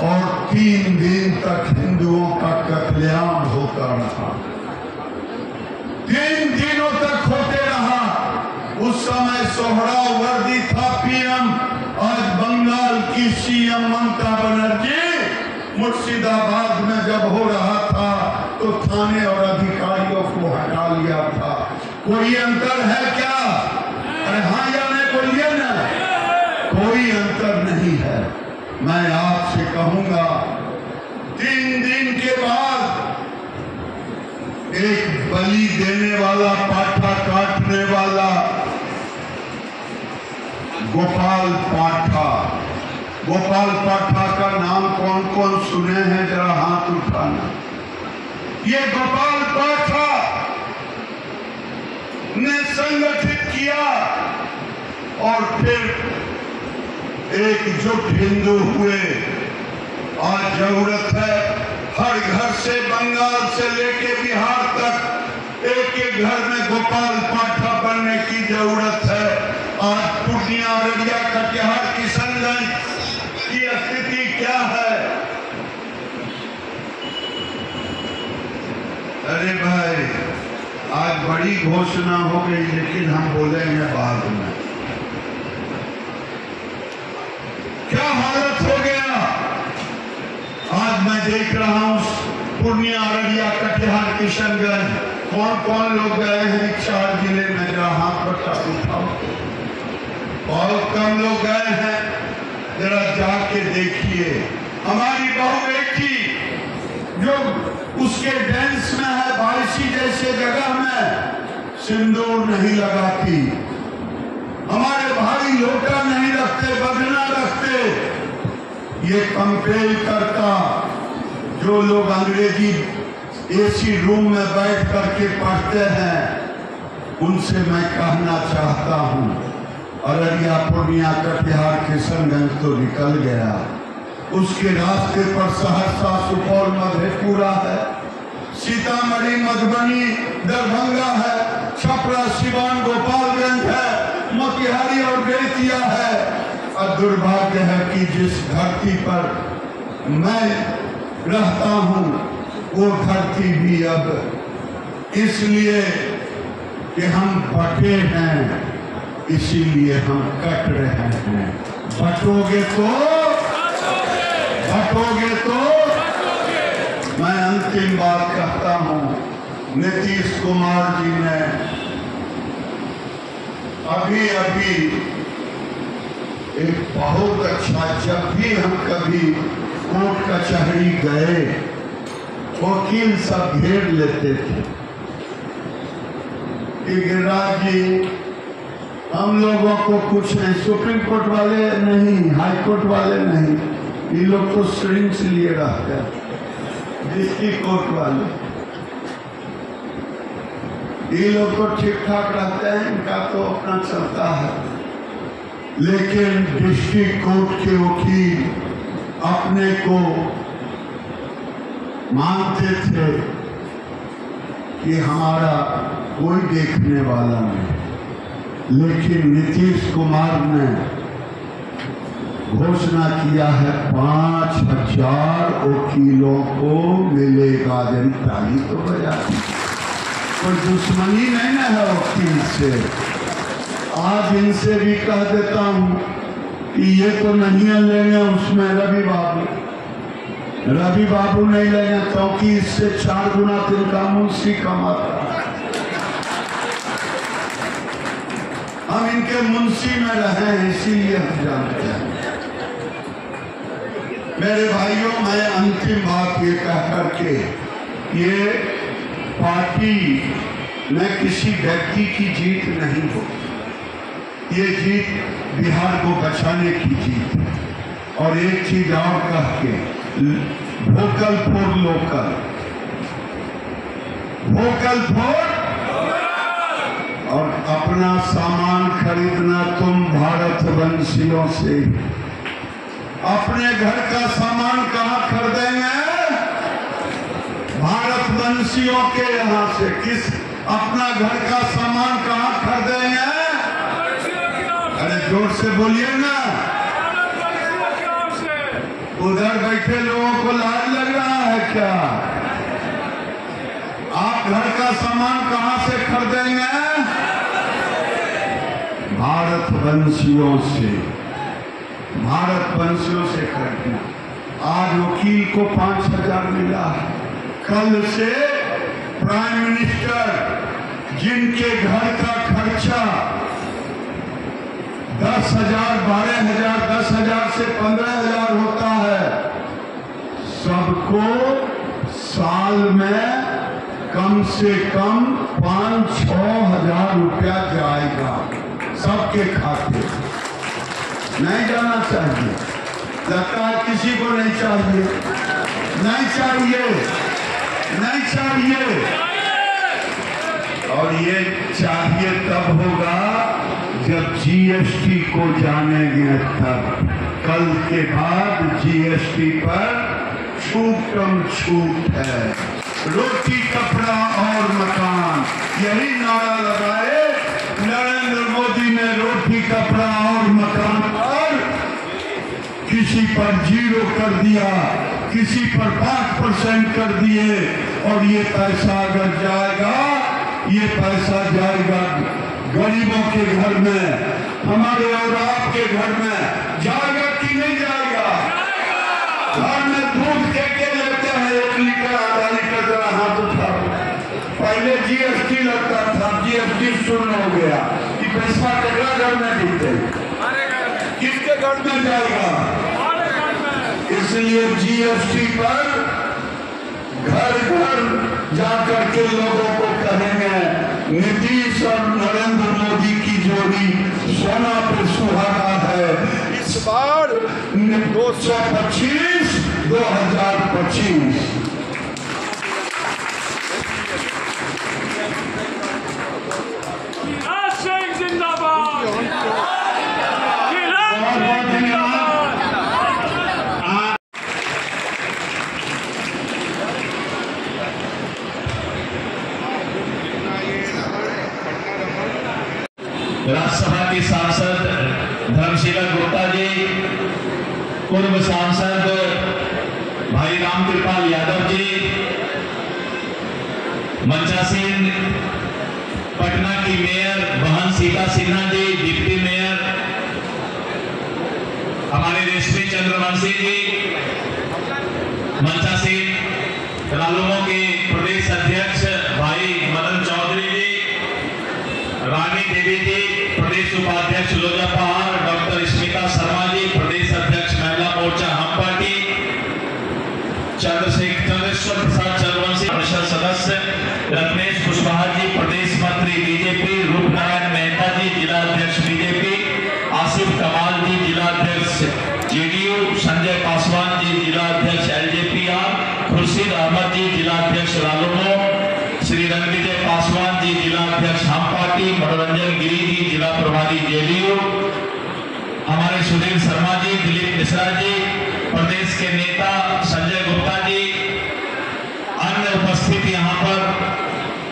और 3 दिन तक हिंदुओं का कत्लेआम होता रहा। 3 दिनों तक होते रहा। उस समय सोहरावर्दी था पीएम। आज बंगाल की सीएम ममता बनर्जी मुर्शिदाबाद में जब हो रहा था तो थाने और अधिकारियों को हटा लिया था। कोई अंतर है क्या? अरे हाँ या नहीं बोलिए ना। कोई अंतर नहीं है। मैं आपसे कहूंगा 3 दिन के बाद एक बलि देने वाला, पाठा काटने वाला गोपाल पाठा का नाम कौन कौन सुने हैं? जरा हाथ उठाना। ये गोपाल पाठा ने संगठित किया और फिर एकजुट हिंदू हुए। आज जरूरत है हर घर से, बंगाल से लेके बिहार तक एक एक घर में गोपाल पाठा बनने की जरूरत है। आज पूर्णिया, अररिया, कटिहार, किशनगंज की स्थिति क्या है? अरे भाई, आज बड़ी घोषणा हो गई, लेकिन हम बोलेंगे बाद में। क्या हालत हो गया? आज मैं देख रहा हूं पूर्णिया, अररिया, कटिहार, किशनगंज, कौन कौन लोग गए हैं 4 जिले में? जरा हाथ बटा उठाओ। बहुत कम लोग गए हैं। जरा जाके देखिए। हमारी बहू बेटी जो उसके डांस में है, बारिशी जैसे जगह में सिंदूर नहीं लगाती। हमारे भाई लोटा नहीं रखते, बदना रखते। ये कंपेल करता जो लोग अंग्रेजी एसी रूम में बैठ करके पढ़ते हैं, उनसे मैं कहना चाहता हूं, अररिया, पूर्णिया, कटिहार, किशनगंज तो निकल गया। उसके रास्ते पर सहरसा, सुपौल, मधेपुरा है, सीतामढ़ी, मधुबनी, दरभंगा है, छपरा, सिवान, गोपालगंज है, मोतिहारी और बेतिया है। और दुर्भाग्य है कि जिस धरती पर मैं रहता हूं वो धरती भी अब इसलिए कि हम बटे हैं, इसीलिए हम कट रहे हैं। बटोगे तो मैं अंतिम बात कहता हूं। नीतीश कुमार जी ने अभी एक बहुत अच्छा, जब भी हम कभी कोर्ट कचहरी गए, वकील सब घेर लेते थे कि गिरिराज जी हम लोगों को कुछ नहीं, सुप्रीम कोर्ट वाले नहीं, हाई कोर्ट वाले नहीं, ये लोग तो सिरिंज लिए रहते हैं, डिस्ट्रिक्ट कोर्ट वाले ये लोग तो ठीक ठाक रहते हैं, इनका तो अपना चलता है। लेकिन डिस्ट्रिक्ट कोर्ट के वकील अपने को मानते थे कि हमारा कोई देखने वाला नहीं। लेकिन नीतीश कुमार ने घोषणा किया है 5000 वकीलों को मिलेगा। जन ताली तो बजा, कोई दुश्मनी नहीं ना है वकील से। आज इनसे भी कह देता हूं कि ये तो नहीं लेंगे, उसमें रवि बाबू नहीं लेंगे, क्योंकि इससे 4 गुना तिनका मुंशी कमाता। हम इनके मुंशी में रहे हैं, इसीलिए हम जानते हैं। मेरे भाइयों, मैं अंतिम बात ये कह करके, ये पार्टी में किसी व्यक्ति की जीत नहीं हो, ये जीत बिहार को बचाने की जीत है। और एक चीज और कह के, vocal for local, vocal for, और अपना सामान खरीदना तुम भारतवंशियों से। अपने घर का सामान कहाँ खरीदेंगे? भारतवंशियों के यहाँ से। किस अपना घर का सामान कहाँ खरीदेंगे? अरे जोर से बोलिए ना। उधर बैठे लोगों को लाज लग रहा है क्या? आप घर का सामान कहाँ से खरीदेंगे? भारतवंशियों से, भारतवंशियों से खरीदना। आज वकील को 5,000 मिला है। कल से प्राइम मिनिस्टर जिनके घर का खर्चा 10,000, 12,000, 10,000 से 15,000 होता है, सबको साल में कम से कम 5-6 हजार रुपया जाएगा सबके खाते। नहीं जाना चाहिए? लगता है किसी को नहीं चाहिए। नहीं चाहिए, नहीं चाहिए। और ये चाहिए तब होगा जब जीएसटी को जानेंगे तब। कल के बाद जीएसटी पर छूटम छूट है। रोटी, कपड़ा और मकान, यही नारा लगाए नरेंद्र मोदी ने। रोटी, कपड़ा और मकान पर किसी पर 0 कर दिया, किसी पर 5% कर दिए। और ये पैसा अगर जाएगा, ये पैसा जाएगा गरीबों के घर में, हमारे और आपके घर में जाएगा कि नहीं जाएगा? घर में दूध के लेते हैं 1 लीटर, आधा लीटर, जरा हाथ उठाओ। पहले जीएसटी लगता था, जीएसटी शून्य हो गया। कि पैसा केकरा घर में जीते, किसके घर में जाएगा? इसलिए जीएसटी पर घर घर जाकर के लोगों को कहेंगे नीतीश और नरेंद्र मोदी की जोड़ी सोना पे सुहागा है। इस बार 225 2025। राज्यसभा के सांसद धर्मशिला गुप्ता जी, पूर्व सांसद भाई रामकृपाल यादव जी, मंचासीन पटना की मेयर बहन सीता सिन्हा जी, डिप्टी मेयर हमारे रेशमी चंद्रवंशी जी, मंचासीन रालोमो के प्रदेश अध्यक्ष भाई मदन चौधरी जी, रानी देवी जी, प्रदेश उपाध्यक्ष लोजा पहाड़, डॉक्टर स्मिता शर्मा जी, प्रदेश अध्यक्ष महिला मोर्चा हम पार्टी, चंद्रेश्वर प्रसाद चंद्रवंशी, परिषद सदस्य रत्नेश कुशवाहा जी, प्रदेश मंत्री बीजेपी, रूपनारायण मेहता जी, जिला अध्यक्ष बीजेपी, आसिफ कमाल जी, जिला अध्यक्ष जेडीयू, संजय पासवान जी, जिला अध्यक्ष एलजेपीआर, खुर्शीद अहमद जी, जिला अध्यक्ष रालोमो, श्री रणविजय पासवान जी, जिला अध्यक्ष हम पार्टी, मनोरंजन गिरी जी, जिला प्रभारी जेडीयू, हमारे सुधीर शर्मा जी, दिलीप मिश्रा जी, प्रदेश के नेता संजय गुप्ता जी, अन्य उपस्थित यहाँ पर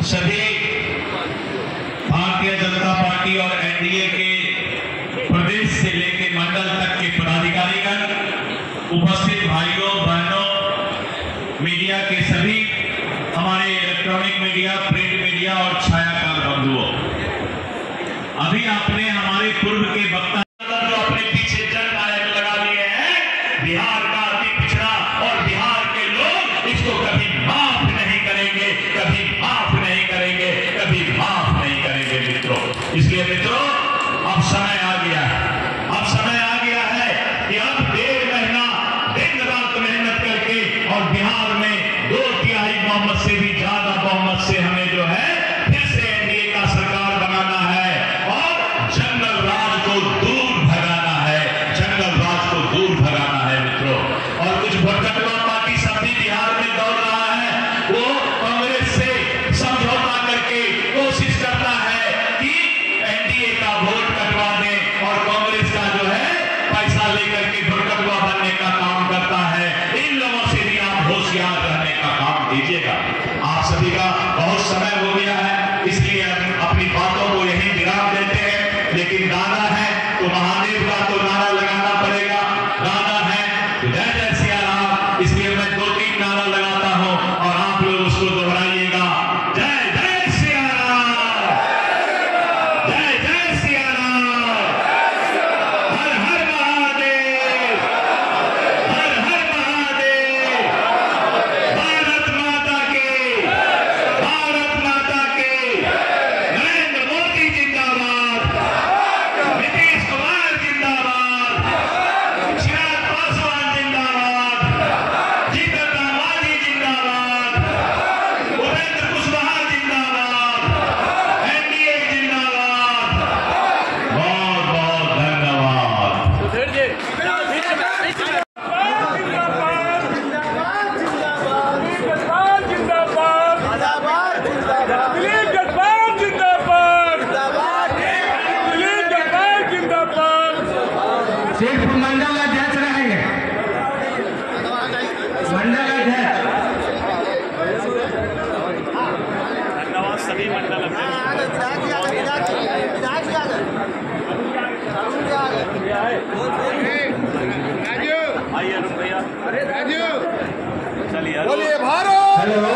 सभी भारतीय जनता पार्टी और एनडीए के प्रदेश से लेकर मंडल तक के पदाधिकारीगण, उपस्थित भाइयों बहनों, मीडिया के सभी हमारे इलेक्ट्रॉनिक मीडिया, प्रिंट मीडिया और छायाकार बंधुओं, अभी आपने हमारे पूर्व के वक्ता जो अपने पीछे जननायक लगा लिए हैं, बिहार का अति पिछड़ा, और बिहार के लोग इसको कभी माफ नहीं करेंगे, कभी माफ नहीं करेंगे, कभी माफ नहीं करेंगे मित्रों। इसलिए मित्रों, अब समय आ गया है, अब समय आ गया है कि अब 1.5 महीना दिन रात मेहनत करके और बिहार में 2/3 बहुमत से भी ज्यादा बहुमत से हमें जो है फिर से एनडीए का सरकार बनाना है और जंगल राज को दूर भगाना है, जंगल राज को दूर भगाना है मित्रों। और कुछ भटकवा पार्टी सब भी बिहार में दौड़ रहा है, वो कांग्रेस से समझौता करके कोशिश करता है कि एनडीए का वोट कटवा दे और कांग्रेस का जो है पैसा लेकर के भटकवा बनने का काम करता है। इन लोगों से भी आप होशियार रहने का काम कीजिएगा। आप सभी का बहुत समय हो गया है। इसलिए हम अपनी बातों को यहीं विराम देते हैं। लेकिन गाना है तो महादेव का तो नारा लगाना पड़ेगा, गाना है तो जय जय सिया राम, इसलिए मैं 2-3 नारा लगाता हूं और आप लोग उसको दोहराइएगा। जय जय सिया राम, जय जय सिया राम, हर हर महादेव, हर हर महादेव, भारत माता के, भारत माता के, नरेंद्र मोदी जिंदाबाद, नीतीश कुमार जिंदाबाद, चिराग पासवान जिंदाबाद, जीतन राम मांझी जिंदाबाद, उपेंद्र कुशवाहा जिंदाबाद, एनडीए जिंदाबाद। बहुत बहुत धन्यवाद। सिर्फ मंडल अध्यक्ष रहेंगे, मंडल अध्यक्ष। धन्यवाद सभी मंडल आइए अरुण भैया, चलिए हेलो।